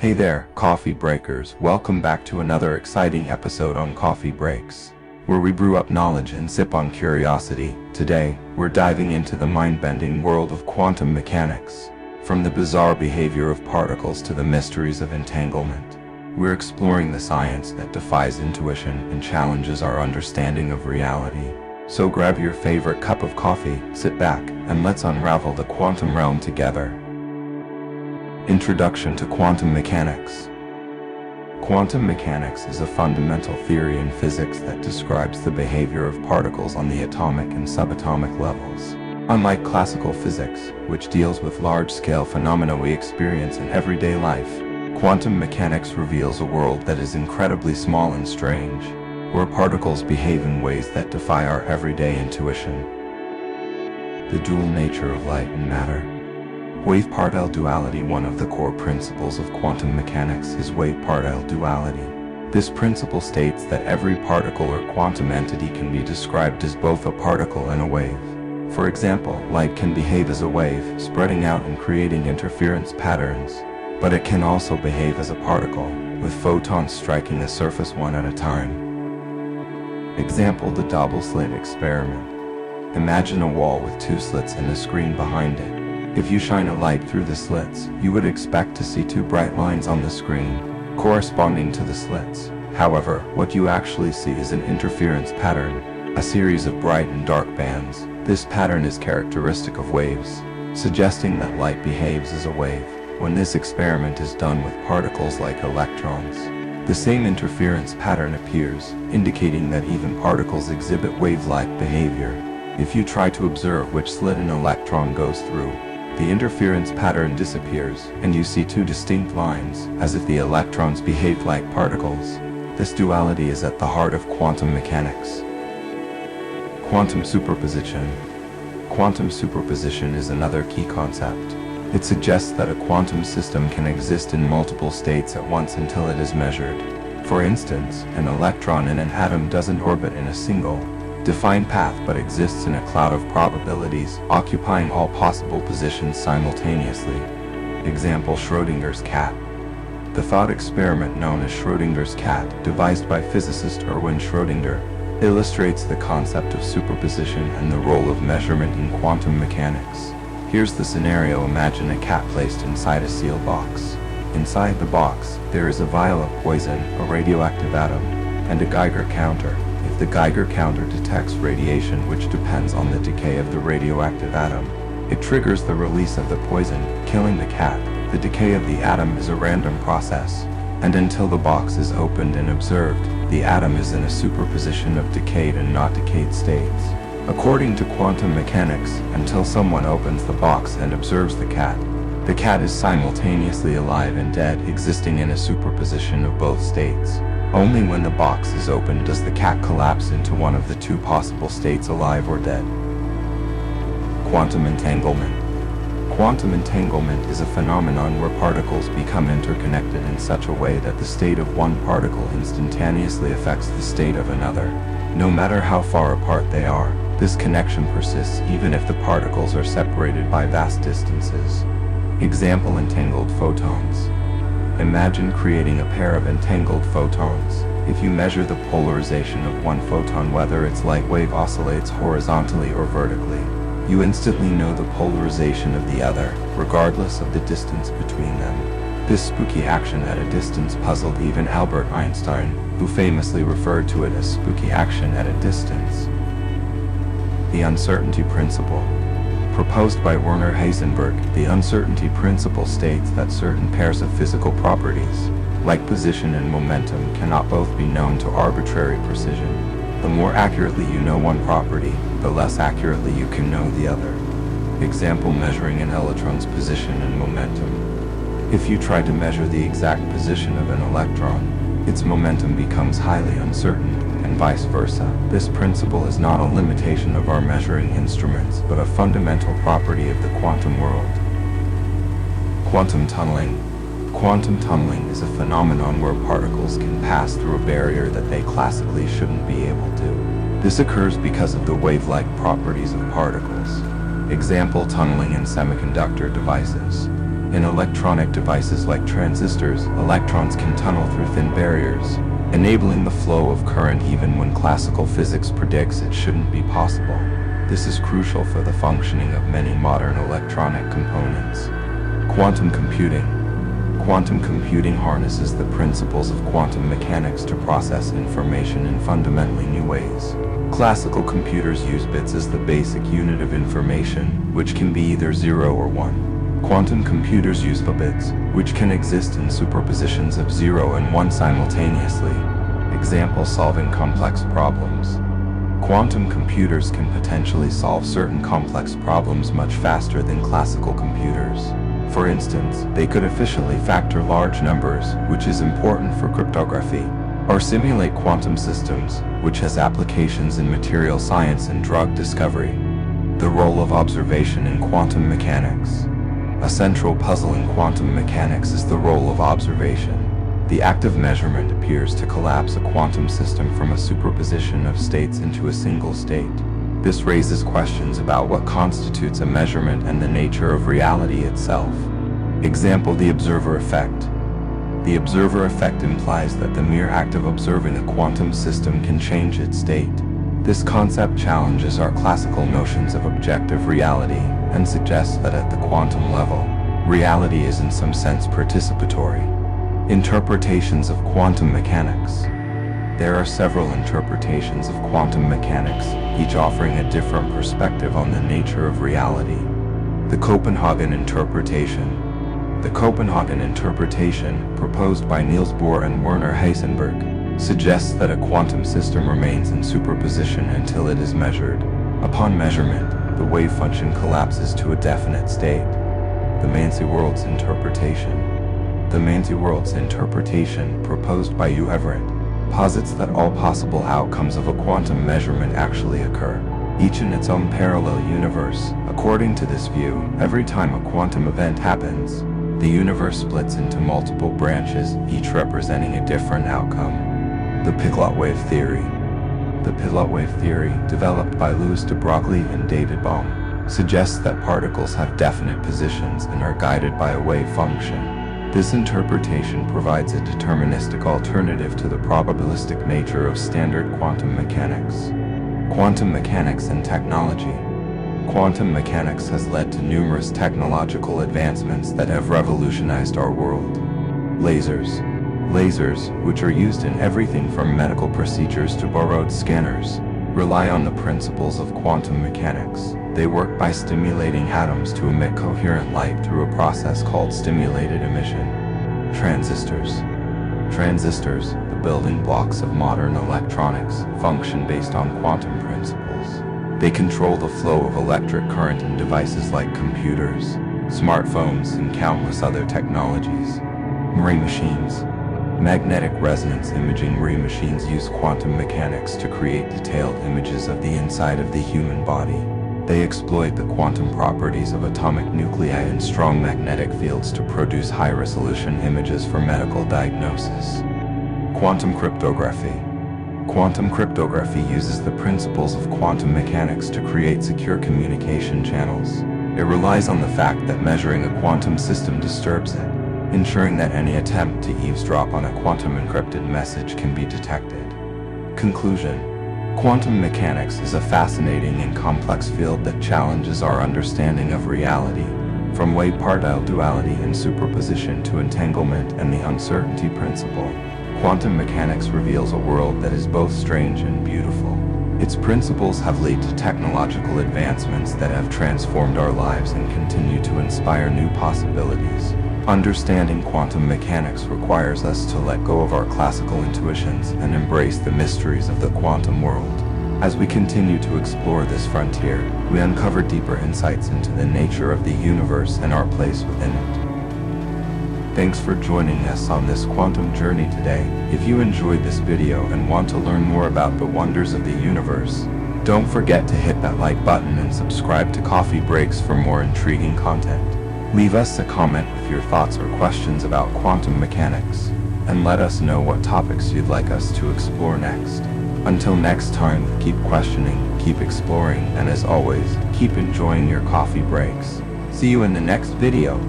Hey there, coffee breakers. Welcome back to another exciting episode on Coffee Breaks, where we brew up knowledge and sip on curiosity. Today, we're diving into the mind-bending world of quantum mechanics. From the bizarre behavior of particles to the mysteries of entanglement, we're exploring the science that defies intuition and challenges our understanding of reality. So grab your favorite cup of coffee, sit back, and let's unravel the quantum realm together. Introduction to quantum mechanics. Quantum mechanics is a fundamental theory in physics that describes the behavior of particles on the atomic and subatomic levels. Unlike classical physics, which deals with large-scale phenomena we experience in everyday life, quantum mechanics reveals a world that is incredibly small and strange, where particles behave in ways that defy our everyday intuition. The dual nature of light and matter. Wave-particle duality. One of the core principles of quantum mechanics is wave-particle duality. This principle states that every particle or quantum entity can be described as both a particle and a wave. For example, light can behave as a wave, spreading out and creating interference patterns, but it can also behave as a particle, with photons striking a surface one at a time. Example: the double slit experiment. Imagine a wall with two slits and a screen behind it. If you shine a light through the slits, you would expect to see two bright lines on the screen, corresponding to the slits. However, what you actually see is an interference pattern, a series of bright and dark bands. This pattern is characteristic of waves, suggesting that light behaves as a wave. When this experiment is done with particles like electrons, the same interference pattern appears, indicating that even particles exhibit wave-like behavior. If you try to observe which slit an electron goes through, the interference pattern disappears, and you see two distinct lines, as if the electrons behaved like particles. This duality is at the heart of quantum mechanics. Quantum superposition. Quantum superposition is another key concept. It suggests that a quantum system can exist in multiple states at once until it is measured. For instance, an electron in an atom doesn't orbit in a single, defined path but exists in a cloud of probabilities, occupying all possible positions simultaneously. Example: Schrödinger's cat. The thought experiment known as Schrödinger's cat, devised by physicist Erwin Schrödinger, illustrates the concept of superposition and the role of measurement in quantum mechanics. Here's the scenario: imagine a cat placed inside a sealed box. Inside the box, there is a vial of poison, a radioactive atom, and a Geiger counter. If the Geiger counter detects radiation which depends on the decay of the radioactive atom, it triggers the release of the poison, killing the cat. The decay of the atom is a random process, and until the box is opened and observed, the atom is in a superposition of decayed and not decayed states. According to quantum mechanics, until someone opens the box and observes the cat is simultaneously alive and dead, existing in a superposition of both states. Only when the box is opened does the cat collapse into one of the two possible states, alive or dead. Quantum entanglement. Quantum entanglement is a phenomenon where particles become interconnected in such a way that the state of one particle instantaneously affects the state of another. No matter how far apart they are, this connection persists even if the particles are separated by vast distances. Example: entangled photons. Imagine creating a pair of entangled photons. If you measure the polarization of one photon, whether its light wave oscillates horizontally or vertically, you instantly know the polarization of the other, regardless of the distance between them. This spooky action at a distance puzzled even Albert Einstein, who famously referred to it as spooky action at a distance. The uncertainty principle. Proposed by Werner Heisenberg, the uncertainty principle states that certain pairs of physical properties, like position and momentum, cannot both be known to arbitrary precision. The more accurately you know one property, the less accurately you can know the other. Example: measuring an electron's position and momentum. If you try to measure the exact position of an electron, its momentum becomes highly uncertain, and vice versa. This principle is not a limitation of our measuring instruments, but a fundamental property of the quantum world. Quantum tunneling. Quantum tunneling is a phenomenon where particles can pass through a barrier that they classically shouldn't be able to. This occurs because of the wave-like properties of particles. Example: tunneling in semiconductor devices. In electronic devices like transistors, electrons can tunnel through thin barriers, enabling the flow of current even when classical physics predicts it shouldn't be possible. This is crucial for the functioning of many modern electronic components. Quantum computing. Quantum computing harnesses the principles of quantum mechanics to process information in fundamentally new ways. Classical computers use bits as the basic unit of information, which can be either 0 or 1. Quantum computers use bits, which can exist in superpositions of 0 and 1 simultaneously. Example: solving complex problems. Quantum computers can potentially solve certain complex problems much faster than classical computers. For instance, they could efficiently factor large numbers, which is important for cryptography, or simulate quantum systems, which has applications in material science and drug discovery. The role of observation in quantum mechanics. A central puzzle in quantum mechanics is the role of observation. The act of measurement appears to collapse a quantum system from a superposition of states into a single state. This raises questions about what constitutes a measurement and the nature of reality itself. Example: the observer effect. The observer effect implies that the mere act of observing a quantum system can change its state. This concept challenges our classical notions of objective reality and suggests that at the quantum level, reality is in some sense participatory. Interpretations of quantum mechanics. There are several interpretations of quantum mechanics, each offering a different perspective on the nature of reality. The Copenhagen interpretation. The Copenhagen interpretation, proposed by Niels Bohr and Werner Heisenberg, suggests that a quantum system remains in superposition until it is measured. Upon measurement, the wave function collapses to a definite state. The Mansi-Worlds interpretation. The Mansi-Worlds interpretation, proposed by Hugh Everett, posits that all possible outcomes of a quantum measurement actually occur, each in its own parallel universe. According to this view, every time a quantum event happens, the universe splits into multiple branches, each representing a different outcome. The Piglot wave theory. The Piglot wave theory, developed by Louis de Broglie and David Bohm, suggests that particles have definite positions and are guided by a wave function. This interpretation provides a deterministic alternative to the probabilistic nature of standard quantum mechanics. Quantum mechanics and technology. Quantum mechanics has led to numerous technological advancements that have revolutionized our world. Lasers. Lasers, which are used in everything from medical procedures to borrowed scanners, rely on the principles of quantum mechanics. They work by stimulating atoms to emit coherent light through a process called stimulated emission. Transistors. Transistors, the building blocks of modern electronics, function based on quantum principles. They control the flow of electric current in devices like computers, smartphones, and countless other technologies. MRI machines. Magnetic resonance imaging MRI machines use quantum mechanics to create detailed images of the inside of the human body. They exploit the quantum properties of atomic nuclei and strong magnetic fields to produce high-resolution images for medical diagnosis. Quantum cryptography. Quantum cryptography uses the principles of quantum mechanics to create secure communication channels. It relies on the fact that measuring a quantum system disturbs it, ensuring that any attempt to eavesdrop on a quantum encrypted message can be detected. Conclusion. Quantum mechanics is a fascinating and complex field that challenges our understanding of reality, from wave-particle duality and superposition to entanglement and the uncertainty principle. Quantum mechanics reveals a world that is both strange and beautiful. Its principles have led to technological advancements that have transformed our lives and continue to inspire new possibilities. Understanding quantum mechanics requires us to let go of our classical intuitions and embrace the mysteries of the quantum world. As we continue to explore this frontier, we uncover deeper insights into the nature of the universe and our place within it. Thanks for joining us on this quantum journey today. If you enjoyed this video and want to learn more about the wonders of the universe, don't forget to hit that like button and subscribe to Coffee Breaks for more intriguing content. Leave us a comment with your thoughts or questions about quantum mechanics, and let us know what topics you'd like us to explore next. Until next time, keep questioning, keep exploring, and as always, keep enjoying your coffee breaks. See you in the next video.